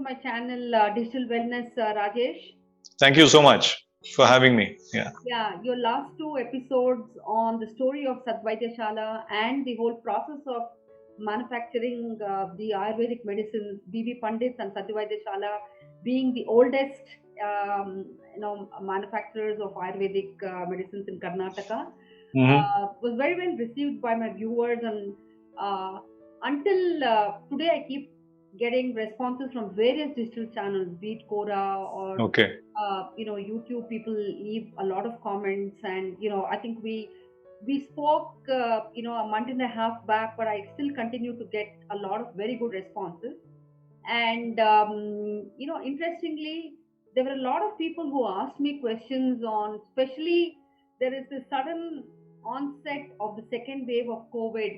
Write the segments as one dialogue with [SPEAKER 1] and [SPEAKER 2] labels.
[SPEAKER 1] my channel, Digital Wellness, Rajesh.
[SPEAKER 2] Thank you so much for having me. Yeah.
[SPEAKER 1] Yeah, your last two episodes on the story of Sadvaidya Shala and the whole process of manufacturing the Ayurvedic medicines, B.V. Pandits and Sadvaidya Shala being the oldest, manufacturers of Ayurvedic medicines in Karnataka,
[SPEAKER 2] Hmm.
[SPEAKER 1] was very well received by my viewers. And uh, until today, I keep getting responses from various digital channels, be it Quora or
[SPEAKER 2] Okay.
[SPEAKER 1] YouTube. People leave a lot of comments, and I think we spoke a month and a half back, but I still continue to get a lot of very good responses. And interestingly, there were a lot of people who asked me questions on, especially there is this sudden onset of the second wave of COVID.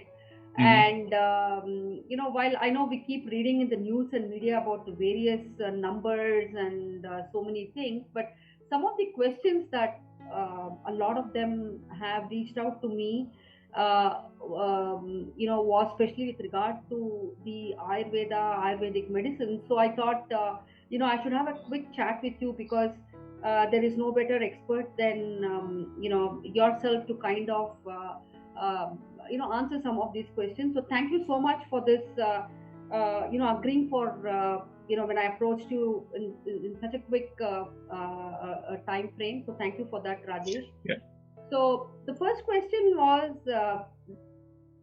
[SPEAKER 2] Hmm.
[SPEAKER 1] And while I know we keep reading in the news and media about the various numbers and so many things, but some of the questions that a lot of them have reached out to me, was especially with regard to the Ayurvedic medicine. So I thought, I should have a quick chat with you, because there is no better expert than, yourself to kind of, answer some of these questions. So thank you so much for this, agreeing for, when I approached you in such a quick time frame. So thank you for that, Rajesh.
[SPEAKER 2] Yeah.
[SPEAKER 1] So the first question was,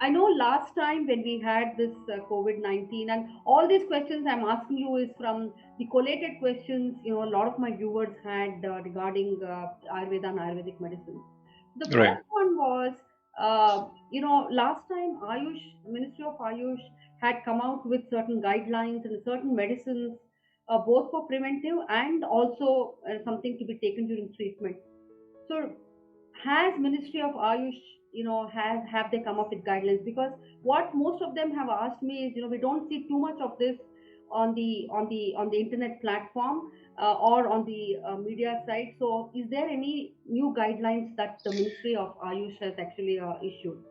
[SPEAKER 1] I know last time when we had this COVID-19, and all these questions I'm asking you is from the collated questions, a lot of my viewers had regarding Ayurveda and Ayurvedic medicine. The
[SPEAKER 2] Right.
[SPEAKER 1] first one was, last time Ministry of Ayush had come out with certain guidelines and certain medicines, both for preventive and also something to be taken during treatment. So has Ministry of Ayush, has have they come up with guidelines? Because what most of them have asked me is, we don't see too much of this on the internet platform, or on the media side. So is there any new guidelines that the Ministry of Ayush has actually issued?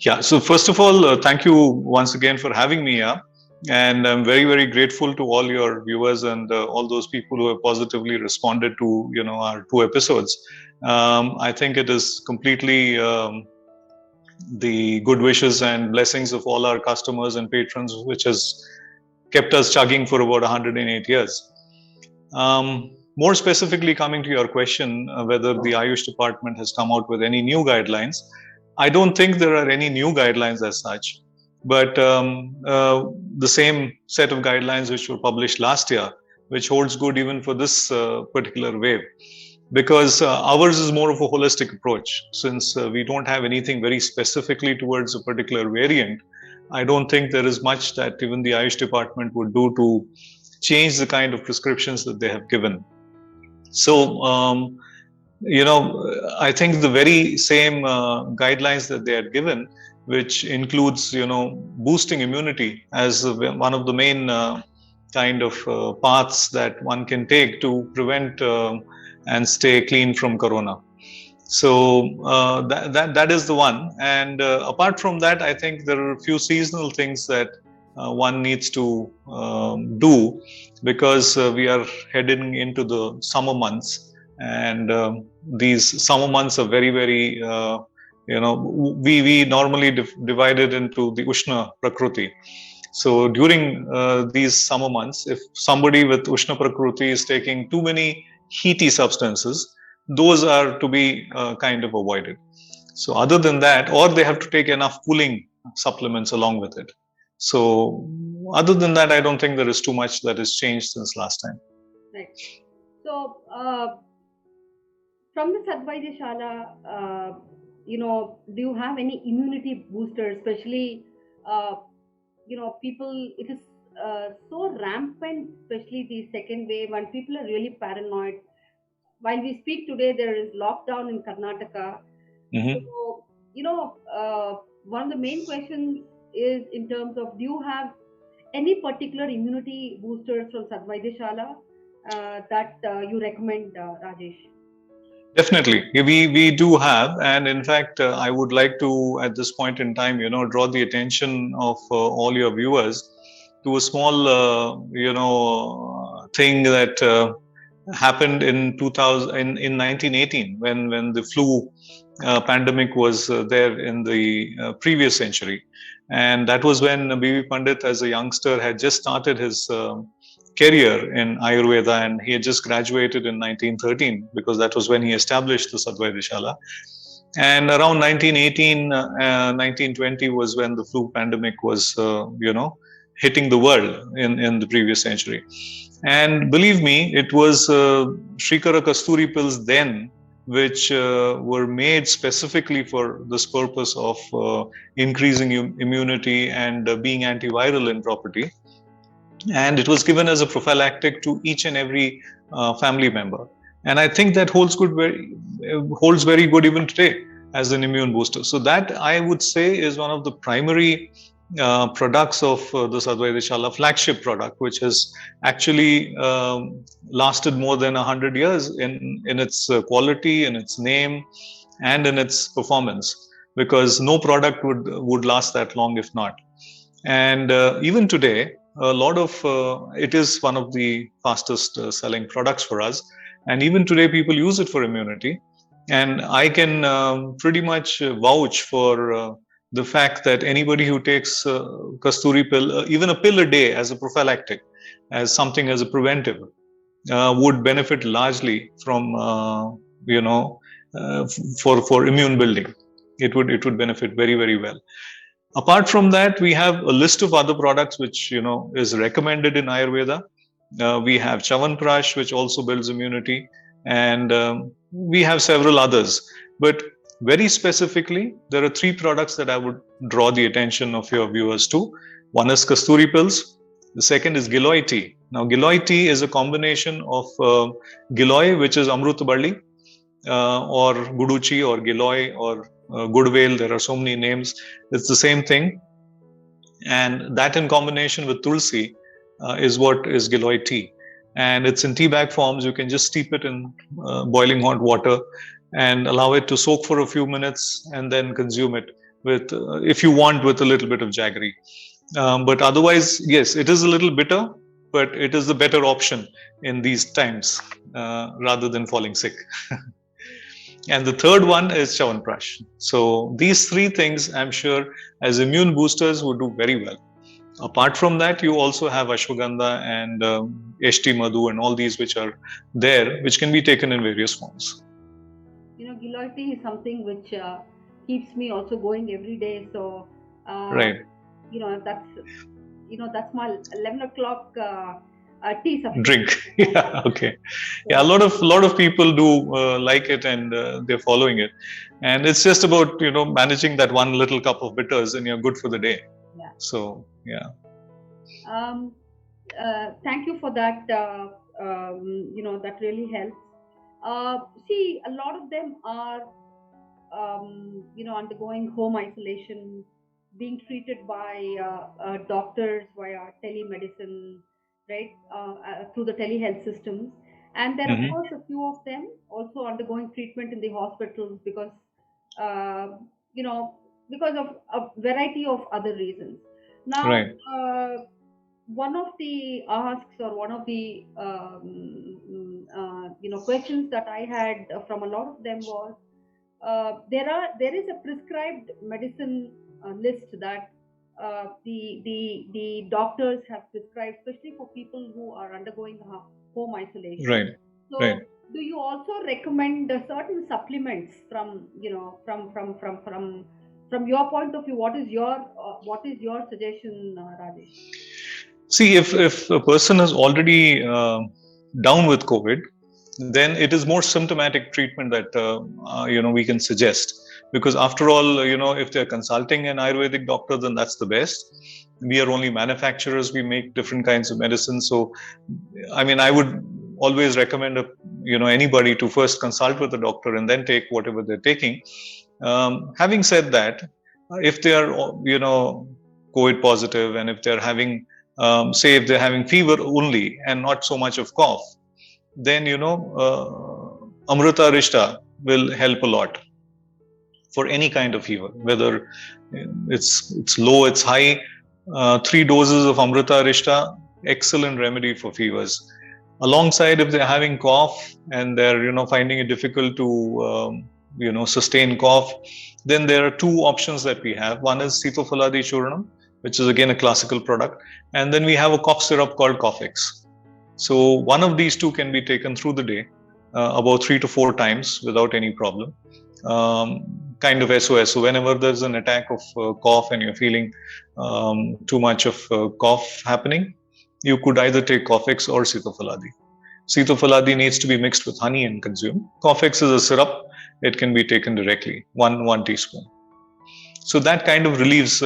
[SPEAKER 2] Yeah. So first of all, thank you once again for having me here. And I'm very, very grateful to all your viewers and all those people who have positively responded to, our two episodes. I think it is completely the good wishes and blessings of all our customers and patrons, which has kept us chugging for about 108 years. More specifically, coming to your question, whether the Ayush department has come out with any new guidelines, I don't think there are any new guidelines as such, but the same set of guidelines which were published last year, which holds good even for this particular wave, because ours is more of a holistic approach. Since we don't have anything very specifically towards a particular variant, I don't think there is much that even the Ayush department would do to change the kind of prescriptions that they have given. So, I think the very same guidelines that they had given, which includes, boosting immunity as one of the main kind of paths that one can take to prevent and stay clean from corona. So that is the one. And apart from that, I think there are a few seasonal things that one needs to do, because we are heading into the summer months, and these summer months are very, very we normally divide it into the Ushna Prakriti. So during these summer months, if somebody with Ushna Prakriti is taking too many heaty substances, those are to be kind of avoided. So other than that, or they have to take enough cooling supplements along with it. So other than that, I don't think there is too much that has changed since last time.
[SPEAKER 1] Right. So from the Sadvaidya Shala, do you have any immunity booster, especially, uh, people, it is so rampant, especially the second wave, and people are really paranoid. While we speak today, there is lockdown in Karnataka.
[SPEAKER 2] Mm-hmm.
[SPEAKER 1] So, one of the main questions is in terms of, do you have any particular immunity boosters from Sadvaidya Shala that you recommend, Rajesh?
[SPEAKER 2] Definitely, we do have, and in fact, I would like to at this point in time, draw the attention of all your viewers to a small, thing that happened in 2000 in 1918 when the flu pandemic was there in the previous century, and that was when B.V. Pandit, as a youngster, had just started his career in Ayurveda, and he had just graduated in 1913 because that was when he established the Sadhvaidashala. And around 1918, 1920 was when the flu pandemic was, hitting the world in the previous century. And believe me, it was Shrikara Kasturi pills then which were made specifically for this purpose of increasing immunity and being antiviral in property. And it was given as a prophylactic to each and every family member. And I think that holds very good even today as an immune booster. So that, I would say, is one of the primary products of the Sadhvaidashala flagship product, which has actually lasted more than 100 years in its quality, in its name, and in its performance, because no product would last that long if not. And even today, a lot of it is one of the fastest selling products for us, and even today people use it for immunity. And I can pretty much vouch for the fact that anybody who takes Kasturi pill, even a pill a day as a prophylactic, as something as a preventive, would benefit largely from for immune building. It would benefit very, very well. Apart from that, we have a list of other products which is recommended in Ayurveda. We have Chawanprash, which also builds immunity, and we have several others. But very specifically, there are 3 products that I would draw the attention of your viewers to. One is Kasturi pills. The second is Giloy tea. Now, Giloy tea is a combination of Giloy, which is Amrutaballi, or Guduchi, or Giloy, or Goodwale. There are so many names. It's the same thing. And that in combination with Tulsi is what is Giloy tea. And it's in tea bag forms. You can just steep it in boiling hot water and allow it to soak for a few minutes, and then consume it with, if you want, with a little bit of jaggery. But otherwise, yes, it is a little bitter, but it is the better option in these times rather than falling sick. And the third one is Chawanprash. So these 3 things, I'm sure, as immune boosters, would do very well. Apart from that, you also have Ashwagandha and Eshti Madhu and all these which are there, which can be taken in various forms.
[SPEAKER 1] Giloy tea is something which keeps me also going every day. So,
[SPEAKER 2] right.
[SPEAKER 1] That's my 11 o'clock tea
[SPEAKER 2] drink. Yeah, okay. Yeah, a lot of people do like it, and they're following it. And it's just about, managing that one little cup of bitters, and you're good for the day.
[SPEAKER 1] Yeah.
[SPEAKER 2] So, yeah.
[SPEAKER 1] Thank you for that. That really helps. See, a lot of them are, undergoing home isolation, being treated by doctors via telemedicine, right, through the telehealth systems. And there are, of course, a few of them also undergoing treatment in the hospitals because of a variety of other reasons. Now,
[SPEAKER 2] right.
[SPEAKER 1] One of the asks, or one of the questions that I had from a lot of them was, there is a prescribed medicine list that the doctors have prescribed, especially for people who are undergoing home isolation.
[SPEAKER 2] Right.
[SPEAKER 1] So,
[SPEAKER 2] right.
[SPEAKER 1] Do you also recommend certain supplements from your point of view? What is your suggestion, Rajesh?
[SPEAKER 2] See, if a person is already down with COVID, then it is more symptomatic treatment that we can suggest. Because after all, if they're consulting an Ayurvedic doctor, then that's the best. We are only manufacturers. We make different kinds of medicine. So, I would always recommend anybody to first consult with a doctor and then take whatever they're taking. Having said that, if they are COVID positive, and if they're having say if they're having fever only and not so much of cough, then Amrita Arishta will help a lot for any kind of fever, whether it's low, it's high. 3 doses of Amrita Arishta, excellent remedy for fevers. Alongside, if they're having cough and they're finding it difficult to sustain cough, then there are two options that we have. One is Sitofaladi Churnam, which is again a classical product, and then we have a cough syrup called Coughix. So one of these two can be taken through the day, about 3 to 4 times without any problem. Kind of SOS. So whenever there's an attack of cough and you're feeling too much of cough happening, you could either take Coughix or Sitofaladi. Sitofaladi needs to be mixed with honey and consumed. Coughix is a syrup; it can be taken directly, one teaspoon. So that kind of relieves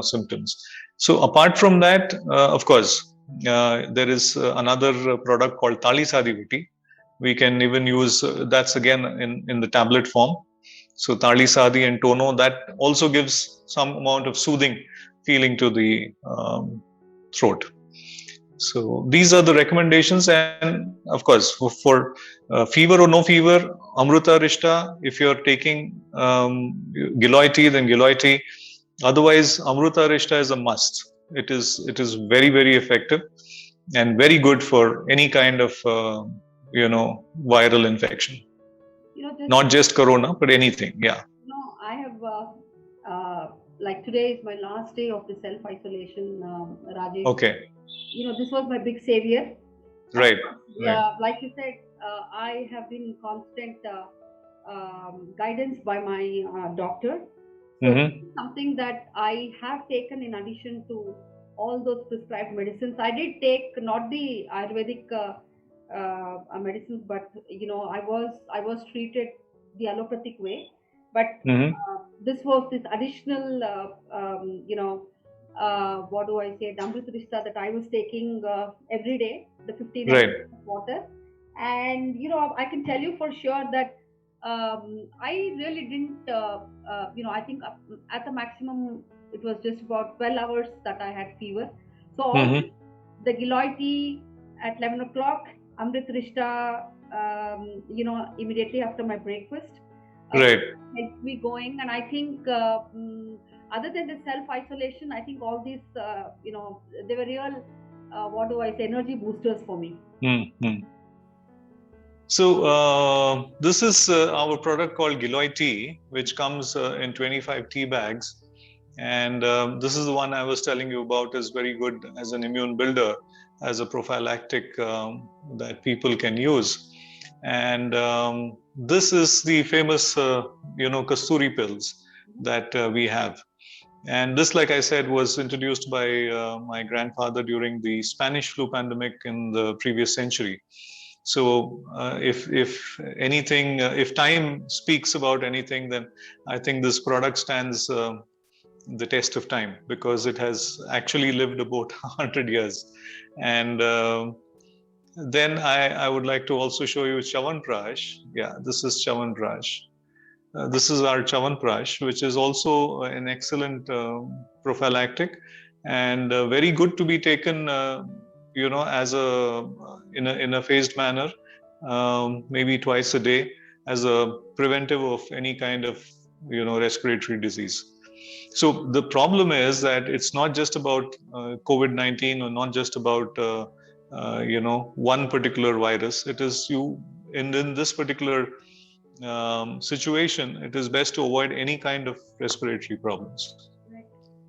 [SPEAKER 2] symptoms. So apart from that, of course, there is another product called Tali Sadi Viti. We can even use that's again in the tablet form. So Tali Sadi and Tono, that also gives some amount of soothing feeling to the throat. So these are the recommendations, and of course, for fever or no fever, Amrita Arishta. If you're taking Giloy tea, then Giloy tea. Otherwise, Amrita Arishta is a must. It is very, very effective and very good for any kind of viral infection. Not just corona, but anything. Yeah.
[SPEAKER 1] I have like today is my last day of the self isolation, Rajesh.
[SPEAKER 2] Okay.
[SPEAKER 1] This was my big savior.
[SPEAKER 2] Right.
[SPEAKER 1] Like you said, I have been in constant guidance by my doctor. So something that I have taken in addition to all those prescribed medicines. I did take not the Ayurvedic medicines, but I was treated the allopathic way. But this was this additional, what do I say, Amrita Arishta that I was taking every day, the 15
[SPEAKER 2] right.
[SPEAKER 1] of water. And, I can tell you for sure that I really didn't, I think at the maximum, it was just about 12 hours that I had fever. So all the Giloy tea at 11 o'clock, Amrita Arishta, immediately after my breakfast.
[SPEAKER 2] Right.
[SPEAKER 1] Helped me going. And I think other than the self-isolation, I think all these, they were real, what do I say, energy boosters for me.
[SPEAKER 2] So this is our product called Giloy tea, which comes in 25 tea bags. And this is the one I was telling you about, is very good as an immune builder, as a prophylactic that people can use. And this is the famous, Kasturi pills that we have. And this, like I said, was introduced by my grandfather during the Spanish flu pandemic in the previous century. So if anything, if time speaks about anything, then I think this product stands the test of time, because it has actually lived about 100 years. And then I would like to also show you Chyawanprash. Yeah, this is Chyawanprash. This is our Chyawanprash, which is also an excellent prophylactic, and very good to be taken as in a phased manner, maybe twice a day, as a preventive of any kind of respiratory disease. So the problem is that it's not just about COVID-19, or not just about one particular virus. It is in this particular situation, it is best to avoid any kind of respiratory problems.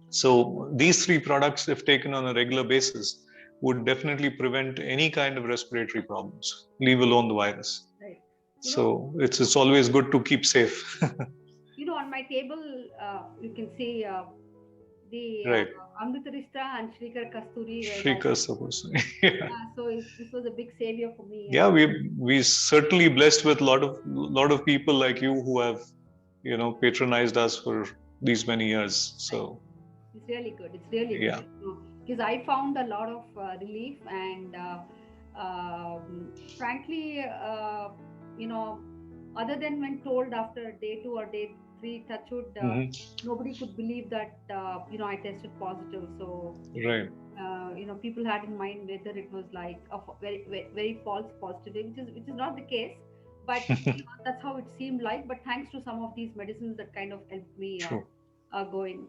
[SPEAKER 2] So these three products, if taken on a regular basis, would definitely prevent any kind of respiratory problems, leave alone the virus. Right. So it's always good to keep safe.
[SPEAKER 1] On my table, you can see the
[SPEAKER 2] right.
[SPEAKER 1] Amrita Arishta and Shrikar Kasturi.
[SPEAKER 2] Shrikar Kasturi. Yeah.
[SPEAKER 1] So this was a big savior for me.
[SPEAKER 2] Yeah, we certainly blessed with a lot of people like you who have patronized us for these many years. So
[SPEAKER 1] it's really good. It's really good. Because I found a lot of relief, and frankly, other than when told after day 2 or day 3, touchwood, nobody could believe that I tested positive. So
[SPEAKER 2] right.
[SPEAKER 1] People had in mind whether it was like a very, very, very false positive, which is not the case. But that's how it seemed like. But thanks to some of these medicines that kind of helped me going.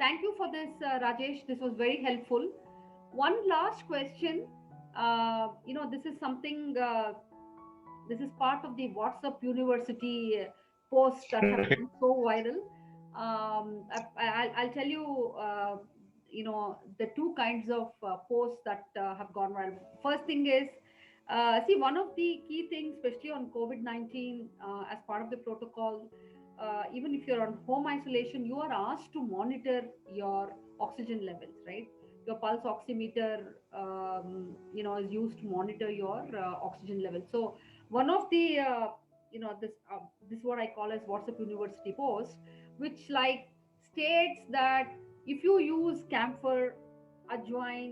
[SPEAKER 1] thank you for this, Rajesh. This was very helpful. One last question. This is something. This is part of the WhatsApp University posts that have
[SPEAKER 2] Right.
[SPEAKER 1] gone so viral. I'll tell you. The two kinds of posts that have gone viral. First thing is, see, one of the key things, especially on COVID-19, as part of the protocol, even if you're on home isolation, you are asked to monitor your oxygen levels, right? Your pulse oximeter, is used to monitor your oxygen levels. So one of the, this is what I call as WhatsApp University post, which like states that if you use camphor, ajwain,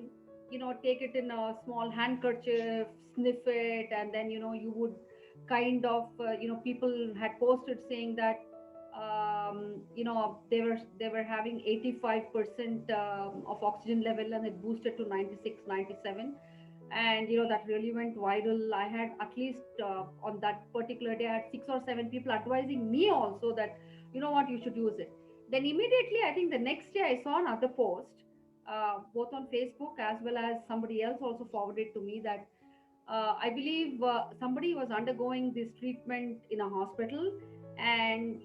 [SPEAKER 1] take it in a small handkerchief, sniff it, and then you would kind of people had posted saying that they were having 85% of oxygen level, and it boosted to 96, 97. And that really went viral. I had at least on that particular day, I had 6 or 7 people advising me also that what, you should use it. Then immediately, I think the next day, I saw another post, both on Facebook as well as somebody else also forwarded to me, that I believe somebody was undergoing this treatment in a hospital, and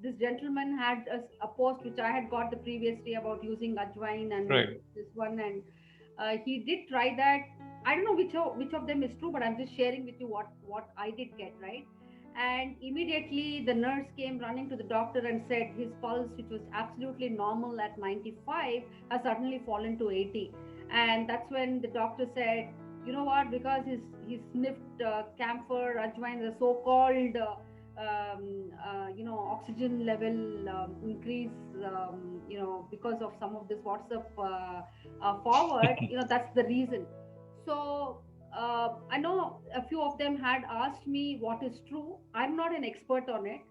[SPEAKER 1] this gentleman had a post which I had got the previous day about using ajwain and
[SPEAKER 2] Right.
[SPEAKER 1] this one, and he did try that. I don't know which of them is true, but I'm just sharing with you what I did get, right. And immediately the nurse came running to the doctor and said his pulse, which was absolutely normal at 95, has suddenly fallen to 80. And that's when the doctor said, you know what, because he sniffed camphor, ajwain, the so-called oxygen level increase, because of some of this WhatsApp forward, that's the reason. So I know a few of them had asked me what is true. I'm not an expert on it.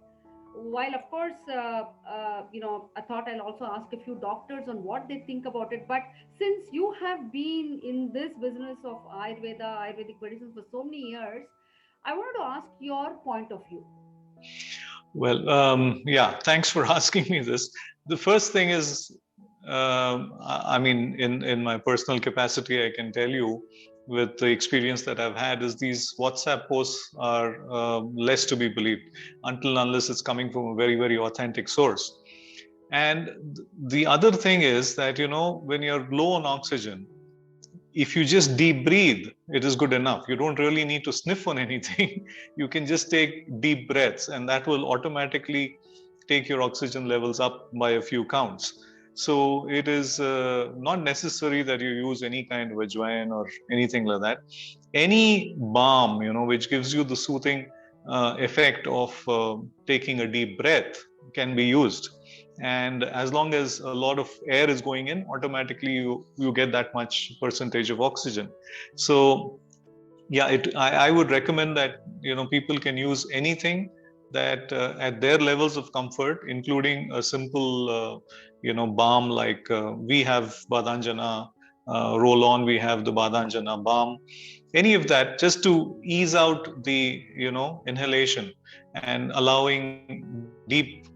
[SPEAKER 1] While of course, I thought I'll also ask a few doctors on what they think about it. But since you have been in this business of Ayurvedic medicine for so many years, I wanted to ask your point of view.
[SPEAKER 2] Well, yeah, thanks for asking me this. The first thing is, I mean, in my personal capacity, I can tell you, with the experience that I've had, is these WhatsApp posts are less to be believed until unless it's coming from a very, very authentic source. And the other thing is that, when you're low on oxygen, if you just deep breathe, it is good enough. You don't really need to sniff on anything. You can just take deep breaths, and that will automatically take your oxygen levels up by a few counts. So it is not necessary that you use any kind of ajwain or anything like that. Any balm, which gives you the soothing effect of taking a deep breath, can be used. And as long as a lot of air is going in, automatically you get that much percentage of oxygen. So yeah, I would recommend that people can use anything that at their levels of comfort, including a simple balm, like we have Badanjana roll on, we have the Badanjana balm, any of that, just to ease out the inhalation and allowing deep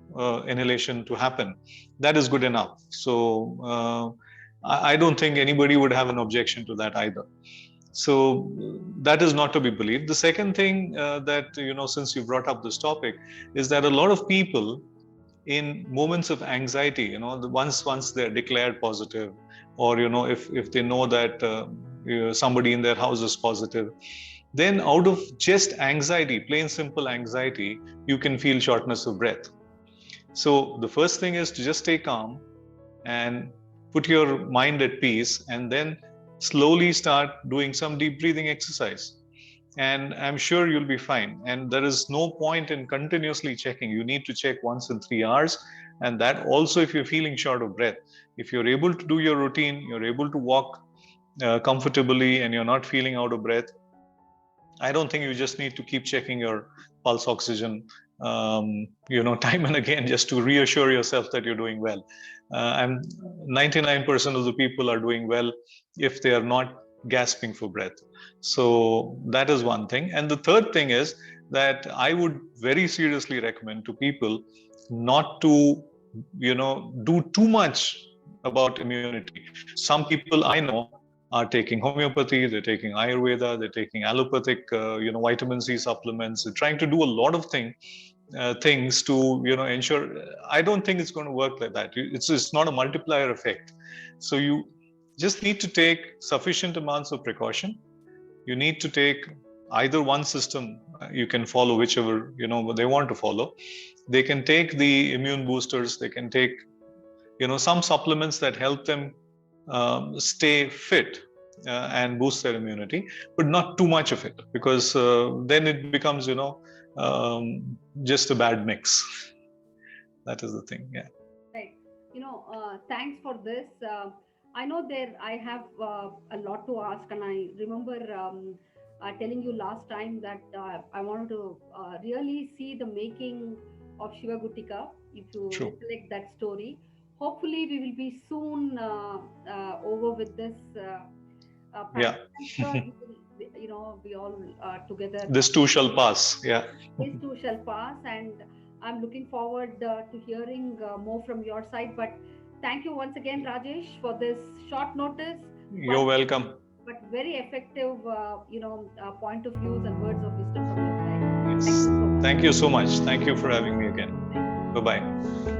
[SPEAKER 2] inhalation to happen. That is good enough. So I don't think anybody would have an objection to that either. So that is not to be believed. The second thing that since you brought up this topic, is that a lot of people in moments of anxiety, once they're declared positive, or if they know that somebody in their house is positive, then out of just anxiety, plain simple anxiety, you can feel shortness of breath. So the first thing is to just stay calm and put your mind at peace, and then slowly start doing some deep breathing exercise. And I'm sure you'll be fine. And there is no point in continuously checking. You need to check once in 3 hours. And that also, if you're feeling short of breath, if you're able to do your routine, you're able to walk comfortably, and you're not feeling out of breath, I don't think you just need to keep checking your pulse oxygen, time and again, just to reassure yourself that you're doing well. And 99% of the people are doing well if they are not gasping for breath. So that is one thing. And the third thing is that I would very seriously recommend to people not to do too much about immunity. Some people I know are taking homeopathy, they're taking Ayurveda, they're taking allopathic, vitamin C supplements. They're trying to do a lot of things to ensure. I don't think it's going to work like that. It's not a multiplier effect. So you just need to take sufficient amounts of precaution. You need to take either one system. You can follow whichever they want to follow. They can take the immune boosters. They can take some supplements that help them stay fit and boost their immunity, but not too much of it, because then it becomes just a bad mix. That is the thing. Yeah.
[SPEAKER 1] Right. Thanks for this. I know I have a lot to ask, and I remember telling you last time that I wanted to really see the making of Shiva Guttika, if you
[SPEAKER 2] True.
[SPEAKER 1] recollect that story. Hopefully, we will be soon over with this.
[SPEAKER 2] Yeah.
[SPEAKER 1] I'm sure we all together.
[SPEAKER 2] This too shall pass. Yeah.
[SPEAKER 1] This too shall pass, and I'm looking forward to hearing more from your side. But thank you once again, Rajesh, for this short notice.
[SPEAKER 2] You're welcome.
[SPEAKER 1] But very effective, point of views and words of wisdom from your side.
[SPEAKER 2] Yes. Thank you so much. Thank you for having me again. Bye-bye.